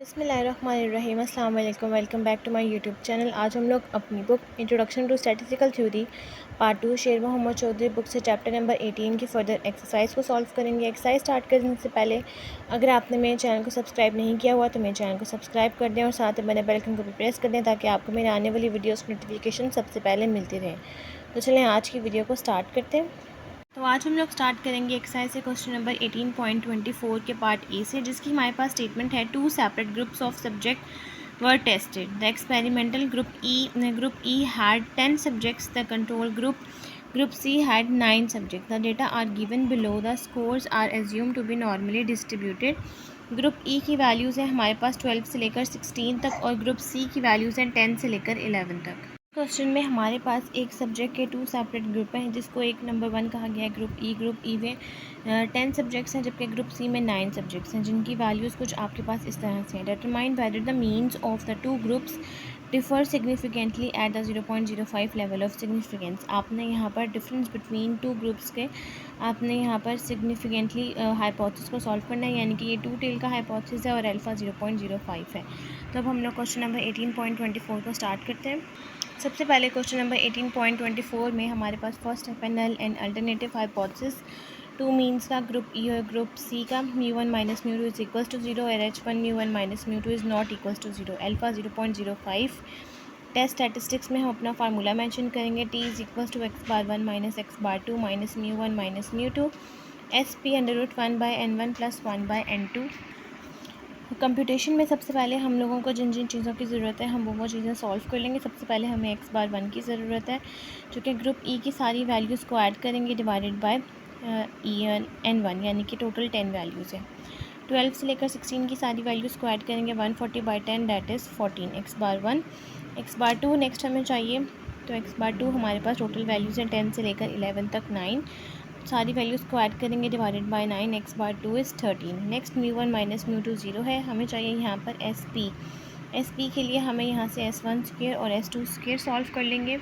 बिस्मिल्लाहिर्रहमानिर्रहीम अस्सलाम वालेकुम। Welcome back to my YouTube channel. आज हम लोग अपनी book introduction to statistical theory part 2 Sher Muhammad Chaudhry book से चैप्टर नंबर 18 की फर्दर एक्सरसाइज को सॉल्व करेंगे। एक्सरसाइज स्टार्ट करने से पहले अगर आपने मेरे चैनल को सब्सक्राइब नहीं किया हुआ तो मेरे चैनल को सब्सक्राइब कर दें और साथ ही बने बेल आइकन को भी प्रेस कर दें ताकि आपको मेरे आने वाली वीडियोज़ की नोटिफिकेशन सबसे पहले मिलती रहे। तो चलें आज की वीडियो को स्टार्ट करते हैं। तो आज हम लोग स्टार्ट करेंगे एक्सरसाइज से क्वेश्चन नंबर 18.24 के पार्ट ए से, जिसकी हमारे पास स्टेटमेंट है two separate groups of subject were tested. The experimental group E had 10 subjects, the control group C had 9 subjects. The data are given below, the scores are assume to be normally distributed. Group E की values है हमारे पास 12 से लेकर 16 तक और group सी की values हैं 10 से लेकर 11 तक। क्वेश्चन में हमारे पास एक सब्जेक्ट के टू सेपरेट ग्रुप हैं, जिसको एक नंबर 1 कहा गया है ग्रुप ई में 10 सब्जेक्ट्स हैं, जबकि ग्रुप सी में 9 सब्जेक्ट्स हैं, जिनकी वैल्यूज़ कुछ आपके पास इस तरह से हैं। Determine whether the means of the two groups differ significantly at the 0.05 level of significance. आपने यहाँ पर डिफरेंस बिटवीन टू ग्रुप्स के आपने यहाँ पर सिग्निफिकेंटली हाइपोथेसिस को सॉल्व करना है, यानी कि ये टू टेल का हाइपोथेसिस है और अल्फा 0.05 है। तो अब हम लोग क्वेश्चन नंबर 18.24 को स्टार्ट करते हैं। सबसे पहले क्वेश्चन नंबर 18.24 में हमारे पास फर्स्ट है null and alternative hypothesis two means का ग्रुप ई और ग्रुप सी का μ1 माइनस μ2 इज इक्वल्स टू 0 और h1 μ1 minus μ2 is not equals to 0, alpha 0.05। Test statistics में हम अपना फार्मूला मेंशन करेंगे, t is equals to x bar 1 minus x bar 2 minus μ1 minus μ2 SP √1/n1 plus 1/n2। Computation में सबसे पहले हम लोगों को जिन जिन चीज़ों की ज़रूरत है हम वो चीज़ें सॉल्व कर लेंगे। सबसे पहले हमें x बार 1 की ज़रूरत है, जो कि ग्रुप ई की सारी वैल्यूज़ को ऐड करेंगे डिवाइडेड बाय n1, यानी कि टोटल 10 वैल्यूज़ है। 12 से लेकर 16 की सारी वैल्यूज़ को ऐड करेंगे 140/10 that is 14 x bar 1। x bar 2 next हमें चाहिए, तो x बार 2 हमारे पास टोटल वैल्यूज़ हैं 10 से लेकर 11 तक 9, सारी वैल्यूज़ को ऐड करेंगे divided by 9, x bar 2 is 13। Next μ1 minus μ2 0 है, हमें चाहिए यहाँ पर SP के लिए हमें यहाँ से S1 स्क्वायर और S2 स्क्वायर सॉल्व कर लेंगे।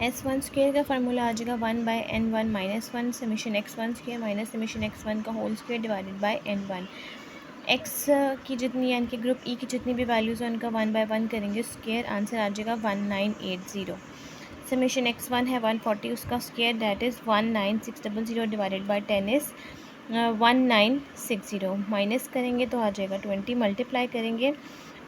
S1 स्क्वायर का फार्मूला आ जाएगा 1/n1 minus 1 summation x1 square minus summation x1 का whole square divided by n1। x की जितनी यानी कि ग्रुप ई की जितनी भी वैल्यूज़ हैं उनका 1/1 करेंगे स्क्वायर, आंसर आ जाएगा 1980। समेशन x1 है 140, उसका square that is 19600 divided by 10 is 1960। Minus करेंगे तो आ जाएगा 20, मल्टीप्लाई करेंगे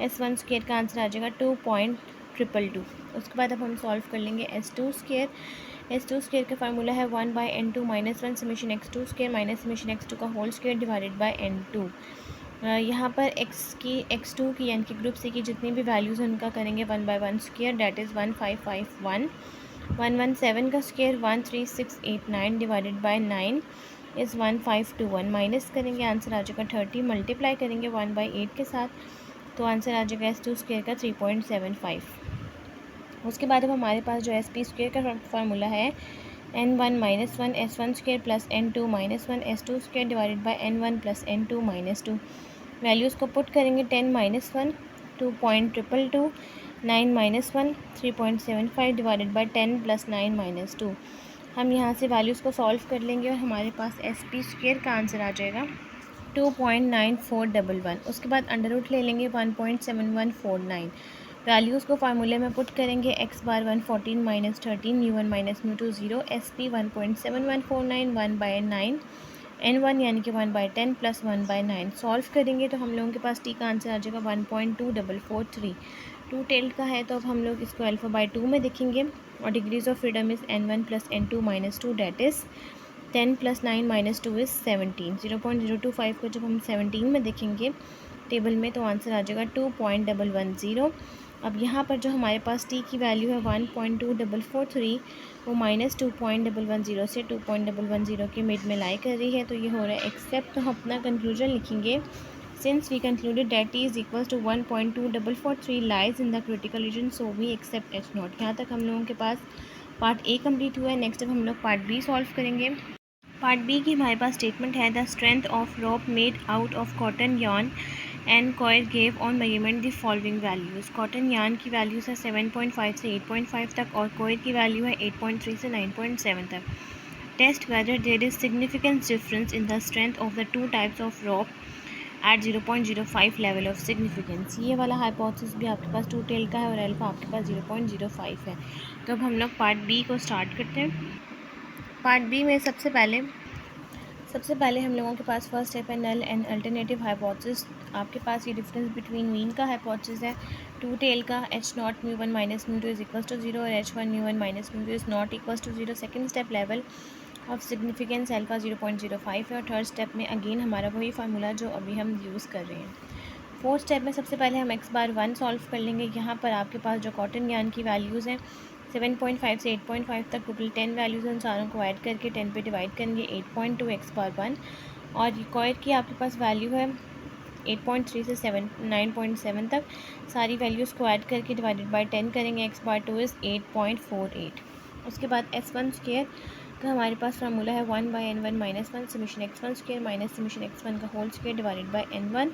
S1 स्क्वायर का आंसर आ जाएगा 2.222। उसके बाद अब हम सॉल्व कर लेंगे S2 स्क्वायर का फार्मूला है 1/n2 minus 1 summation x2 square minus summation x2 का whole square divided bye n2। यहाँ पर x2 की यानी कि ग्रुप सी की जितनी भी वैल्यूज़ हैं उनका करेंगे 1/1 स्क्वायर दैट इज़ 1551। 117 का square 13689 divided by 9 is 1521। Minus करेंगे आंसर आ जाएगा 30, मल्टीप्लाई करेंगे 1/8 के साथ तो आंसर आ जाएगा S2 स्क्वायर का 3.75। उसके बाद अब हमारे पास जो SP स्क्वायर का फार्मूला है n1 minus 1 S1 square plus n2 minus 1 S2 square divided by n1 plus n2 minus 2। Values को पुट करेंगे 10 minus 1 2.222, 9 minus 1 3.75 divided by 10 plus 9 minus 2। हम यहाँ से वैल्यूज़ को सॉल्व कर लेंगे और हमारे पास SP स्क्वायर का आंसर आ जाएगा 2.9411। उसके बाद अंडर रूट ले लेंगे 1.7149। वैल्यूज़ को फार्मूले में पुट करेंगे x bar 1 14 minus 13 μ1 minus μ2 0 SP 1.7149 1/9 n1 यानी कि 1/10 प्लस 1/9। सॉल्व करेंगे तो हम लोगों के पास t का आंसर आ जाएगा 1.2443। टू टेल्ड का है तो अब हम लोग इसको अल्फ़ा बाई 2 में देखेंगे और degrees of freedom is n1 plus n2 minus 2 that is 10 plus 9 minus 2 is 17। 0.025 को जब हम 17 में देखेंगे टेबल में तो आंसर आ जाएगा 2.110। अब यहाँ पर जो हमारे पास t की वैल्यू है 1.2443 वो माइनस 2.110 से 2.110 के मिड में लाई कर रही है, तो ये हो रहा है एक्सेप्ट। तो हम अपना कंक्लूजन लिखेंगे, since we concluded that t is equals to 1.2443 lies in the critical region so we accept H0। यहाँ तक हम लोगों के पास पार्ट ए कंप्लीट हुआ है। नेक्स्ट अब हम लोग पार्ट बी सॉल्व करेंगे। पार्ट बी की हमारे पास स्टेटमेंट है the strength of rope made out of cotton yarn and coir gave on measurement the following values. Cotton yarn की वैल्यूज़ है 7.5 से 8.5 तक और कॉयर की वैल्यू है 8.3 से 9.7 तक। Test whether there is significant difference in the strength of the two types of rope at 0.05 level of significance. ये वाला हाइपोथेसिस भी आपके पास 2 टेल का है और अल्फा आपके पास 0.05 है। तो अब हम लोग पार्ट बी को स्टार्ट करते हैं। पार्ट बी में सबसे पहले हम लोगों के पास फर्स्ट स्टेप है नल एंड अल्टरनेटिव हाइपोथेसिस। आपके पास ये डिफरेंस बिटवीन मीन का हाइपोथेसिस है 2 टेल का, h0 μ1 minus μ2 is equals to 0 और h1 μ1 minus μ2 is not equals to 0। Second step level of significance alpha 0.05 है और थर्ड स्टेप में अगेन हमारा वही फार्मूला जो अभी हम यूज़ कर रहे हैं। फोर्थ स्टेप में सबसे पहले हम x बार 1 सॉल्व कर लेंगे। यहाँ पर आपके पास जो कॉटन यार्न की वैल्यूज़ हैं 7.5 से 8.5 तक टोटल 10 वैल्यूज़ हैं, उन सारों को ऐड करके 10 पे डिवाइड करेंगे 8.2 x बार 1 और कॉयर की आपके पास वैल्यू है 8.3 से 9.7 तक। सारी वैल्यूज़ को ऐड करके डिवाइडेड बाय 10 करेंगे, x बार 2 इज़ 8.48। उसके बाद s1 स्क्वायर का हमारे पास फार्मूला है 1/n1 minus 1 summation x1 square minus summation x1 का whole square divided by n1।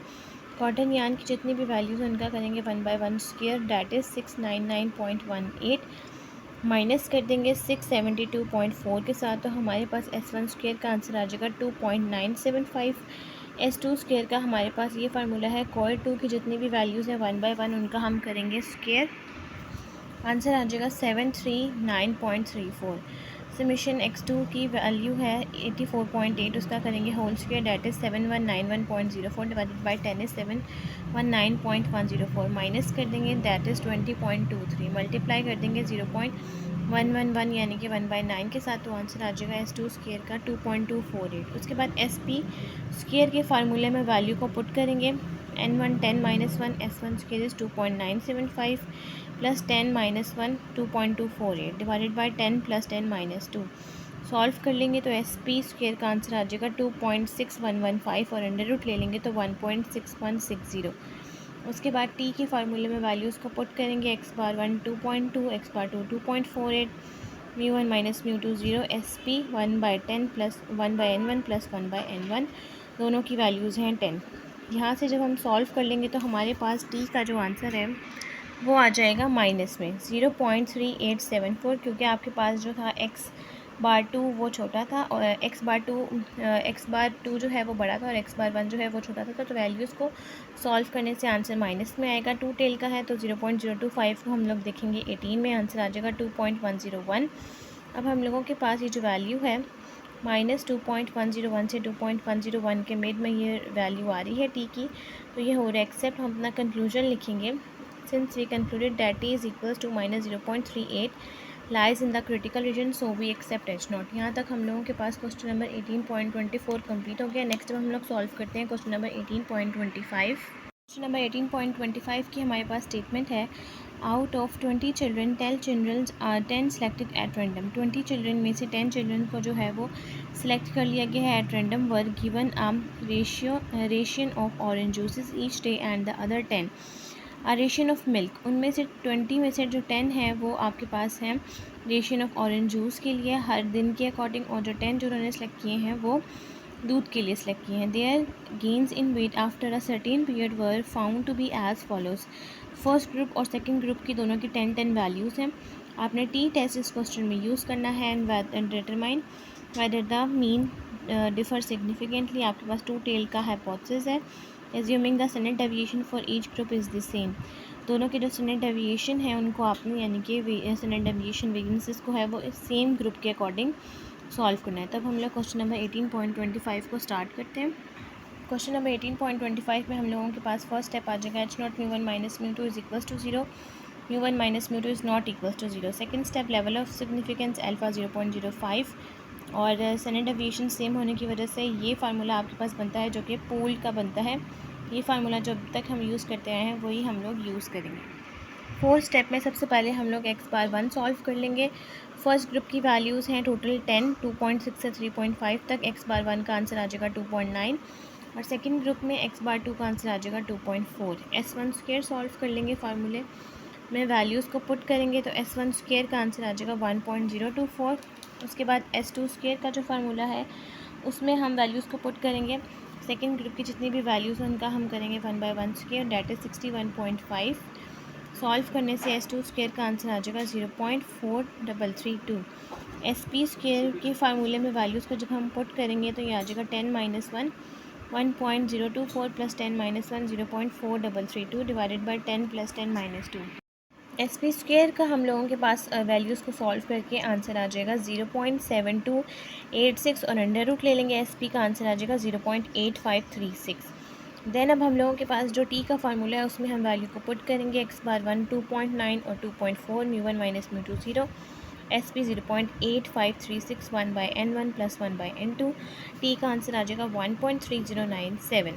Cotton yarn की जितनी भी वैल्यूज़ उनका करेंगे 1/1 स्क्वायर डैट इज़ 699.18 माइनस कर देंगे 672.4 के साथ। तो हमारे पास s1 स्क्वायर का आंसर आ जाएगा 2.975। s2 स्क्वायर का हमारे पास ये फार्मूला है कॉयर 2 की जितनी भी वैल्यूज़ हैं 1/1 उनका हम करेंगे स्क्वायर, आंसर आ जाएगा 739.34। समीशन x2 की वैल्यू है 84.8, उसका करेंगे whole square that is 7191.04 divided by 10 is 719.104 minus कर देंगे दैट इज़ 20.23 मल्टीप्लाई कर देंगे 0.111 यानी कि 1/9 के साथ। तो आंसर आ जाएगा s2 स्क्वायर का 2.248। उसके बाद sp स्क्वायर के फार्मूले में वैल्यू को पुट करेंगे n1 10 minus 1 s1 square is 2.975 plus 10 minus 1 2.248 divided by 10 plus 10 minus 2 solve कर लेंगे तो एस पी स्क्वायर का आंसर आ जाएगा 2.6115 और अंडर रूट ले लेंगे तो 1.6160। उसके बाद टी के फार्मूले में वैल्यूज़ को पुट करेंगे x bar 1 2.2 x bar 2 2.48 μ1 minus μ2 0 S P 1/10 plus 1/n1 plus 1/n1 दोनों की वैल्यूज़ हैं 10। यहाँ से जब हम सॉल्व कर लेंगे तो हमारे पास टी का जो आंसर है वो आ जाएगा माइनस में 0.3874 क्योंकि आपके पास जो था x बार 2 वो छोटा था और x बार 2 जो है वो बड़ा था और x बार 1 जो है वो छोटा था। तो वैल्यूज़ को सॉल्व करने से आंसर माइनस में आएगा। 2 टेल का है तो 0.025 को हम लोग देखेंगे 18 में, आंसर आ जाएगा 2.101। अब हम लोगों के पास ये जो वैल्यू है माइनस 2.101 से 2.101 के मिड में ये वैल्यू आ रही है टी की, तो ये हो रहा है एक्सेप्ट। हम अपना कंक्लूजन लिखेंगे since we concluded that t is equals to minus 0.38 lies in the critical region so we accept h0। यहाँ तक हम लोगों के पास क्वेश्चन नंबर 18.24 कंप्लीट हो गया। नेक्स्ट हम लोग सॉल्व करते हैं क्वेश्चन नंबर 18.25। क्वेश्चन नंबर 18.25 की हमारे पास स्टेटमेंट है out of 20 children 10 selected at random. 20 children में से 10 चिल्ड्रन को जो है वो सिलेक्ट कर लिया गया है at random were given ration of orange juices each day and the other 10 ration of milk. उनमें से 20 में से जो 10 है वो आपके पास है रेशियन ऑफ ऑरेंज जूस के लिए हर दिन के अकॉर्डिंग, और जो 10 जो उन्होंने सेलेक्ट किए हैं वो दूध के लिए सेलेक्ट किए हैं। Their gains in weight after a certain period were found to be as follows. First group और सेकंड ग्रुप की दोनों की 10 वैल्यूज़ हैं। आपने टी टेस्ट इस क्वेश्चन में यूज़ करना है and determine whether the mean differ significantly. आपके पास 2 टेल का हाइपोथेसिस है। Assuming the standard deviation for each group is the same. दोनों के जो स्टैंडर्ड डेविएशन है उनको आपने यानी कि स्टैंडर्ड डेविएशन वेरिएंसेस को है वो सेम ग्रुप के अकॉर्डिंग सॉल्व करना है। तब हम लोग क्वेश्चन नंबर 18.25 को स्टार्ट करते हैं। क्वेश्चन नंबर 18.25 में हम लोगों के पास फर्स्ट स्टेप आ जाएगा h0 μ1 minus μ2 is equals to 0 μ1 minus μ2 is not equals to 0। Second step level of significance alpha 0.05 और स्टैंडर्ड डेविएशन सेम होने की वजह से ये फार्मूला आपके पास बनता है जो कि पूल का बनता है। ये फार्मूला जो अब तक हम यूज़ करते आए हैं वही हम लोग यूज़ करेंगे। फोर्थ स्टेप में सबसे पहले हम लोग x बार 1 सॉल्व कर लेंगे। फर्स्ट ग्रुप की वैल्यूज़ हैं टोटल 10 2.6 से 3.5 तक। x बार 1 का आंसर आ जाएगा 2.9 और सेकंड ग्रुप में x बार 2 का आंसर आ जाएगा 2.4। s1 स्क्वायर सॉल्व कर लेंगे, फार्मूले में वैल्यूज़ को पुट करेंगे तो s1 स्क्वायर का आंसर आ जाएगा 1.024। उसके बाद s2 स्क्वायर का जो फार्मूला है उसमें हम वैल्यूज़ को पुट करेंगे। सेकेंड ग्रुप की जितनी भी वैल्यूज़ हैं उनका हम करेंगे 1/1 स्क्वायर डैट इज़ 61.5। सॉल्व करने से s2 स्क्वायर का आंसर आ जाएगा 0.4332। sp स्क्वायर के फार्मूले में वैल्यूज़ को जब हम पुट करेंगे तो ये आ जाएगा 10 minus 1 1.024 plus 10 minus 1 0.4332 divided by 10 plus 10 minus 2। S P square का हम लोगों के पास वैल्यूज़ को सॉल्व करके आंसर आ जाएगा 0.7286 और अंडर रूट ले लेंगे एस पी का आंसर आ जाएगा 0.8536। देन अब हम लोगों के पास जो टी का फार्मूला है उसमें हम वैल्यू को पुट करेंगे एक्स बार 1 2.9 और 2.4 mu 1 minus mu 2 0 S P 0.8536 1 by N 1 plus 1 by N 2। T का आंसर आ जाएगा 1.3097।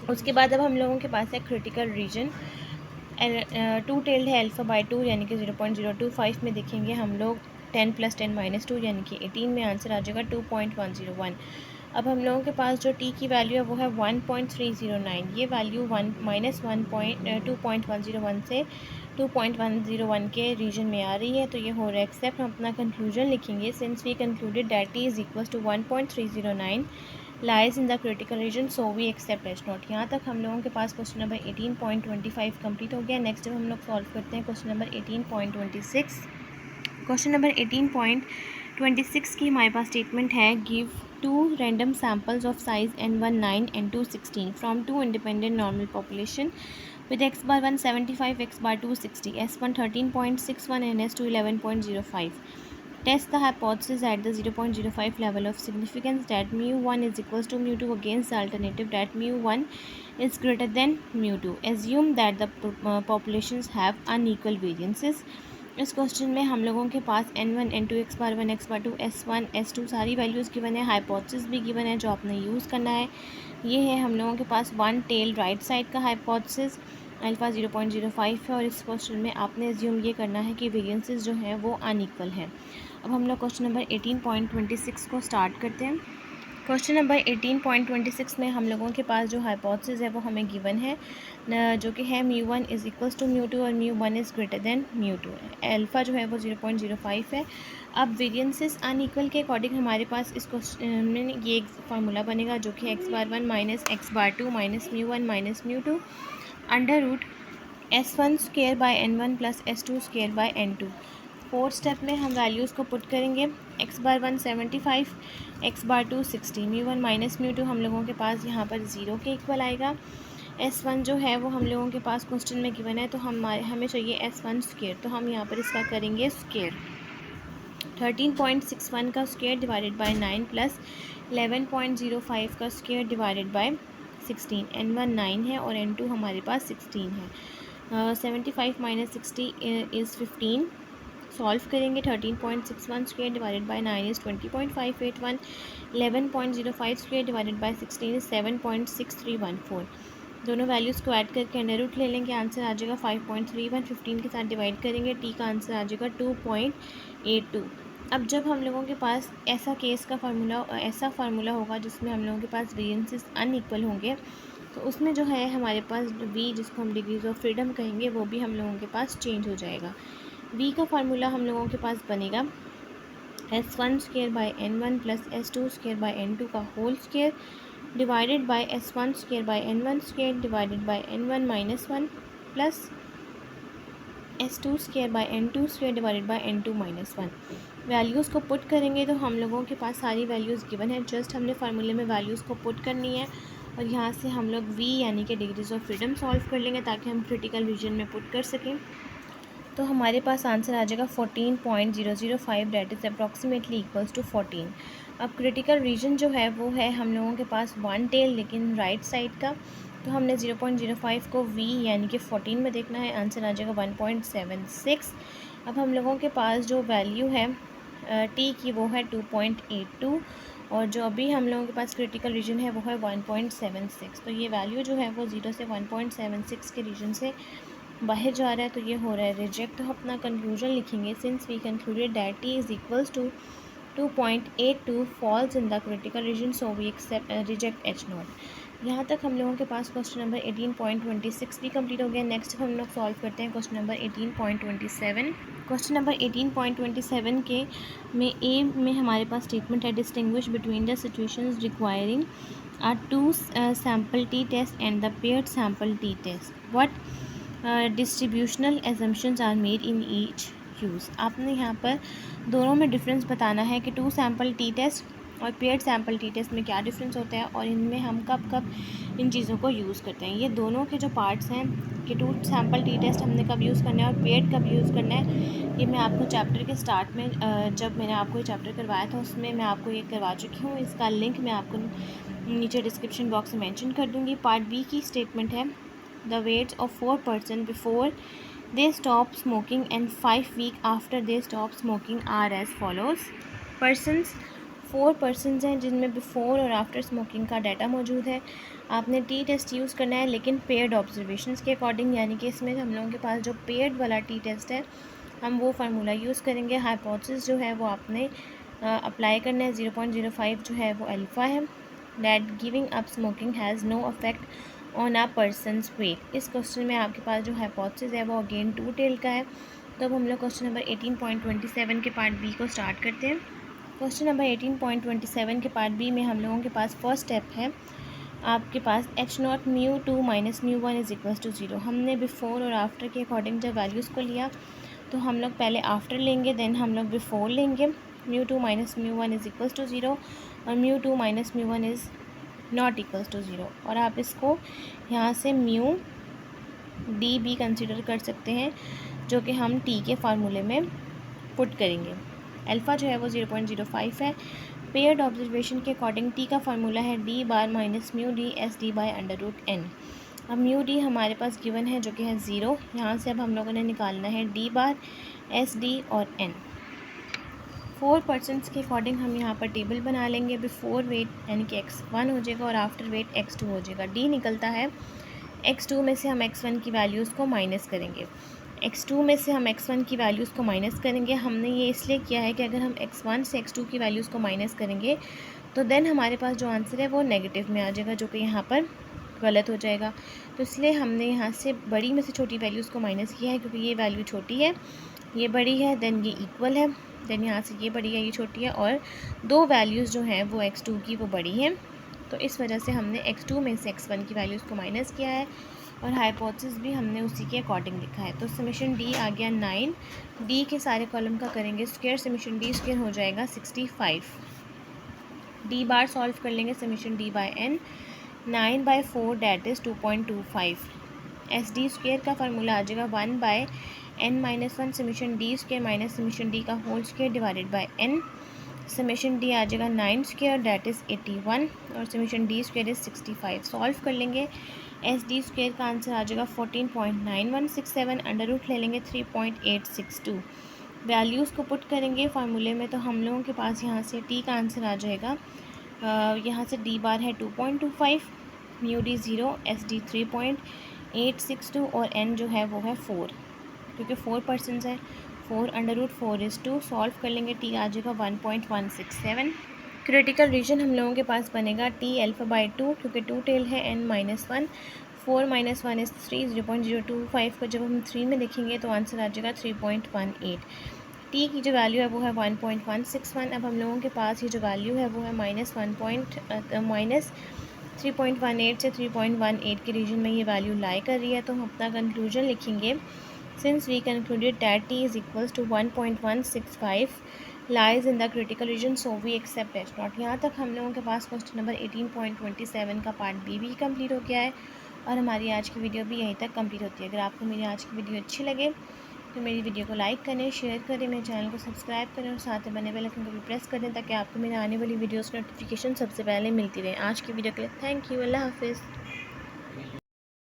उसके बाद अब हम लोगों के पास है क्रिटिकल रीजन। टू टेल्ड है अल्फ़ा बाई 2 यानी कि 0.025 में देखेंगे हम लोग 10 प्लस 10 माइनस 2 यानी कि 18 में आंसर आ जाएगा 2.101। अब हम लोगों के पास जो टी की वैल्यू है वो है 1.309। ये वैल्यू 2.101 से 2.101 के रीजन में आ रही है, तो ये हो रहा है एक्सेप्ट। हम अपना कंक्लूजन लिखेंगे since we concluded that T is equal to 1.309 lies in the critical region so we accept H naught. यहाँ तक हम लोगों के पास क्वेश्चन नंबर 18.25 कंप्लीट हो गया। नेक्स्ट हम लोग सॉल्व करते हैं क्वेश्चन नंबर 18.26। क्वेश्चन नंबर 18.26 की हमारे पास स्टेटमेंट है give two random samples of size n1 9 n2 16 from two independent normal population with x bar 1 75, x bar 2 60, s1 13.61 and s2 11.05. Test the hypothesis at the 0.05 level of significance that mu1 is equals to mu2 against the alternative that mu1 is greater than mu2. Assume that the populations have unequal variances. इस question में हम लोगों के पास n1 n2 x bar 1 x bar 2 s1 s2 सारी values given है, hypothesis भी given है जो आपने यूज़ करना है। ये है हम लोगों के पास वन टेल राइट साइड का हाइपोथेसिस अल्फ़ा 0.05 है और इस क्वेश्चन में आपने एज्यूम ये करना है कि वेरिएंसेस जो हैं वो अनइक्वल हैं। अब हम लोग क्वेश्चन नंबर 18.26 को स्टार्ट करते हैं। क्वेश्चन नंबर 18.26 में हम लोगों के पास जो हाइपोथेसिस है वो हमें गिवन है जो कि है mu1 is equals to mu2 और mu1 is greater than mu2। Alpha जो है वो 0.05 है। अब वेरिएंसेस अनइक्वल के अकॉर्डिंग हमारे पास इस क्वेश्चन में ये एक फार्मूला बनेगा जो कि x bar 1 minus x bar 2 minus mu1 minus mu2 under root s1 square by n1 plus s2 square by n2। Fourth step में हम वैल्यूज़ को पुट करेंगे x bar 1 75, x bar 2 60, mu1 minus mu2 हम लोगों के पास यहाँ पर 0 के इक्वल आएगा। s1 जो है वो हम लोगों के पास क्वेश्चन में गिवन है तो हमें चाहिए s1 स्क्वेयर, तो हम यहाँ पर इसका करेंगे स्क्वेयर। 13.61 का स्क्वेयर डिवाइडेड बाय 9 प्लस 11.05 का स्क्वेयर डिवाइडेड बाय 16। n1 9 है और n2 हमारे पास 16 है। 75 माइनस 60 इज़ 15। सॉल्व करेंगे 13.61 square divided by 9 is 20.581। 11.05 square divided by 16 is 7.6314। दोनों वैल्यूज़ को ऐड करके अंडर रूट ले लेंगे, आंसर आ जाएगा 5.31। 15 के साथ डिवाइड करेंगे, टी का आंसर आ जाएगा 2.82। अब जब हम लोगों के पास ऐसा फार्मूला होगा जिसमें हम लोगों के पास वेरिएंसेस अनइक्वल होंगे तो उसमें जो है हमारे पास v जिसको हम डिग्रीज ऑफ फ्रीडम कहेंगे वो भी हम लोगों के पास चेंज हो जाएगा। v का फार्मूला हम लोगों के पास बनेगा s1 square by n1 plus s2 square by n2 का whole square divided by s1 square by n1 square divided by n1 minus 1 plus s2 square by n2 square divided by n2 minus 1। Values को put करेंगे तो हम लोगों के पास सारी values given है, just हमने फार्मूले में वैल्यूज़ को पुट करनी है और यहाँ से हम लोग v यानी कि डिग्रीज ऑफ फ्रीडम सॉल्व कर लेंगे ताकि हम क्रिटिकल रीजन में पुट कर सकें। तो हमारे पास आंसर आ जाएगा 14.005 that is approximately equals to 14। अब क्रिटिकल रीजन जो है वो है हम लोगों के पास वन टेल लेकिन राइट साइड का, तो हमने 0.05 को v यानी कि 14 में देखना है, आंसर आ जाएगा 1.76। अब हम लोगों के पास जो वैल्यू है t की वो है 2.82 और जो अभी हम लोगों के पास क्रिटिकल रीजन है वो है 1.76। तो ये वैल्यू जो है वो 0 से 1.76 के रीजन से बाहर जा रहा है, तो ये हो रहा है रिजेक्ट। तो अपना कंक्लूजन लिखेंगे since we concluded that T is equals to 2.82 falls in the critical region so we accept reject H naught. यहाँ तक हम लोगों के पास क्वेश्चन नंबर 18.26 भी कंप्लीट हो गया। नेक्स्ट हम लोग सॉल्व करते हैं क्वेश्चन नंबर 18.27। क्वेश्चन नंबर 18.27 के में ए में हमारे पास स्टेटमेंट है distinguish between the situations requiring a two sample t test and the paired sample t test. What distributional assumptions are made in each use? आपने यहाँ पर दोनों में डिफरेंस बताना है कि टू सैम्पल टी टेस्ट और पेयर्ड सैम्पल टी टेस्ट में क्या डिफरेंस होता है और इनमें हम कब कब इन चीज़ों को यूज़ करते हैं। ये दोनों के जो पार्ट्स हैं कि टू सैम्पल टी टेस्ट हमने कब यूज़ करना है और पेयर्ड कब यूज़ करना है, ये मैं आपको चैप्टर के स्टार्ट में जब मैंने आपको ये चैप्टर करवाया था उसमें मैं आपको ये करवा चुकी हूँ। इसका लिंक मैं आपको नीचे डिस्क्रिप्शन बॉक्स में मेंशन कर दूँगी। पार्ट बी की स्टेटमेंट है, the weights of 4 person before they stop smoking and 5 week after they stop smoking are as follows. Persons 4 persons हैं जिनमें बिफोर और आफ्टर स्मोकिंग का डाटा मौजूद है। आपने टी टेस्ट यूज़ करना है लेकिन पेयर्ड ऑब्जर्वेशंस के अकॉर्डिंग, यानी कि इसमें हम लोगों के पास जो पेयर्ड वाला टी टेस्ट है हम वो फार्मूला यूज़ करेंगे। हाइपोथेसिस जो है वो आपने अप्लाई करना है। 0.05 जो है वो अल्फ़ा है। That giving up smoking has no affect on a person's weight. इस क्वेश्चन में आपके पास जो हाइपोथेसिस है वो अगेन टू टेल का है। तो अब हम लोग क्वेश्चन नंबर 18.27 के पार्ट बी को स्टार्ट करते हैं। क्वेश्चन नंबर 18.27 के पार्ट बी में हम लोगों के पास फर्स्ट स्टेप है आपके पास h0 μ2 minus μ1 is equals to 0। हमने बिफोर और आफ्टर के अकॉर्डिंग जब वैल्यूज़ को लिया तो हम लोग पहले आफ्टर लेंगे, देन हम लोग बिफोर लेंगे। μ2 माइनस μ1 इज़ इक्वल्स टू 0 और μ2 minus μ1 is not equals to 0। और आप इसको यहाँ से म्यू डी भी कंसिडर कर सकते हैं जो कि हम टी के फार्मूले में पुट करेंगे। अल्फ़ा जो है वो 0.05 है। पेयर्ड ऑब्जर्वेशन के अकॉर्डिंग टी का फार्मूला है D bar minus mu D S D by under root N. अब म्यू डी हमारे पास गिवन है जो कि है 0। यहाँ से अब हम लोगों ने निकालना है डी बार एस डी और एन। 4 पर्सनस के अकॉर्डिंग हम यहाँ पर टेबल बना लेंगे। बिफोर वेट यानी कि x1 हो जाएगा और आफ्टर वेट x2 हो जाएगा। डी निकलता है, x2 में से हम x1 की वैल्यूज़ को माइनस करेंगे। x2 में से हम x1 की वैल्यूज़ को माइनस करेंगे। हमने ये इसलिए किया है कि अगर हम x1 से x2 की वैल्यूज़ को माइनस करेंगे तो देन हमारे पास जो आंसर है वो नेगेटिव में आ जाएगा, जो कि यहाँ पर गलत हो जाएगा। तो इसलिए हमने यहाँ से बड़ी में से छोटी वैल्यूज़ को माइनस किया है, क्योंकि ये वैल्यू छोटी है, ये बड़ी है, देन ये इक्वल है, देन यहाँ से ये बड़ी है, ये छोटी है, और दो वैल्यूज़ जो हैं वो x2 की वो बड़ी हैं। तो इस वजह से हमने x2 में से x1 की वैल्यूज़ को माइनस किया है और हाइपोथेसिस भी हमने उसी के अकॉर्डिंग लिखा है। तो समेशन डी आ गया 9। डी के सारे कॉलम का करेंगे स्क्वायर, समेशन डी स्क्वायर हो जाएगा 65। डी बार सॉल्व कर लेंगे, summation d by n 9/4 that is 2.25। S D square का फार्मूला आ जाएगा 1/n-1 summation d square minus summation d का whole square divided by n. Summation d आ जाएगा 9 स्क्वायर डैट इज़ 81 और summation d square is 65। Solve कर लेंगे, S D square का आंसर आ जाएगा 14.9167, अंडर रूट ले लेंगे 3.862। वैल्यूज़ को पुट करेंगे फार्मूले में तो हम लोगों के पास यहाँ से टी का आंसर आ जाएगा, यहाँ से डी बार है 2.25, म्यू डी 0, एस डी 3.862 और एन जो है वो है 4, क्योंकि 4 पर्सनस है। 4 अंडर रूट 4 इज़ 2। सॉल्व कर लेंगे, टी आ जाएगा 1.167। क्रिटिकल रीजन हम लोगों के पास बनेगा टी अल्फ़ा बाई 2, क्योंकि 2 टेल है n-1। 4 - 1 इज़ 3, 0.025 को जब हम 3 में लिखेंगे तो आंसर आ जाएगा 3.18। टी की जो वैल्यू है वो है 1.161। अब हम लोगों के पास ये जो वैल्यू है वो है माइनस 3.18 से 3.18 के रीजन में ये वैल्यू लाई कर रही है। तो हम अपना कंक्लूजन लिखेंगे, since we concluded that T is equals to 1.165 lies in the critical region, so we accept h0। यहाँ तक हम लोगों के पास क्वेश्चन नंबर 18.27 का पार्ट बी भी कंप्लीट हो गया है और हमारी आज की वीडियो भी यहीं तक कंप्लीट होती है। अगर आपको मेरी आज की वीडियो अच्छी लगे तो मेरी वीडियो को लाइक करें, शेयर करें, मेरे चैनल को सब्सक्राइब करें और साथ में बने बेल आइकन को भी प्रेस करें ताकि आपको मेरे आने वाली वीडियोस की नोटिफिकेशन सबसे पहले मिलती रहे। आज की वीडियो के लिए थैंक यू। अल्लाह हाफिज़।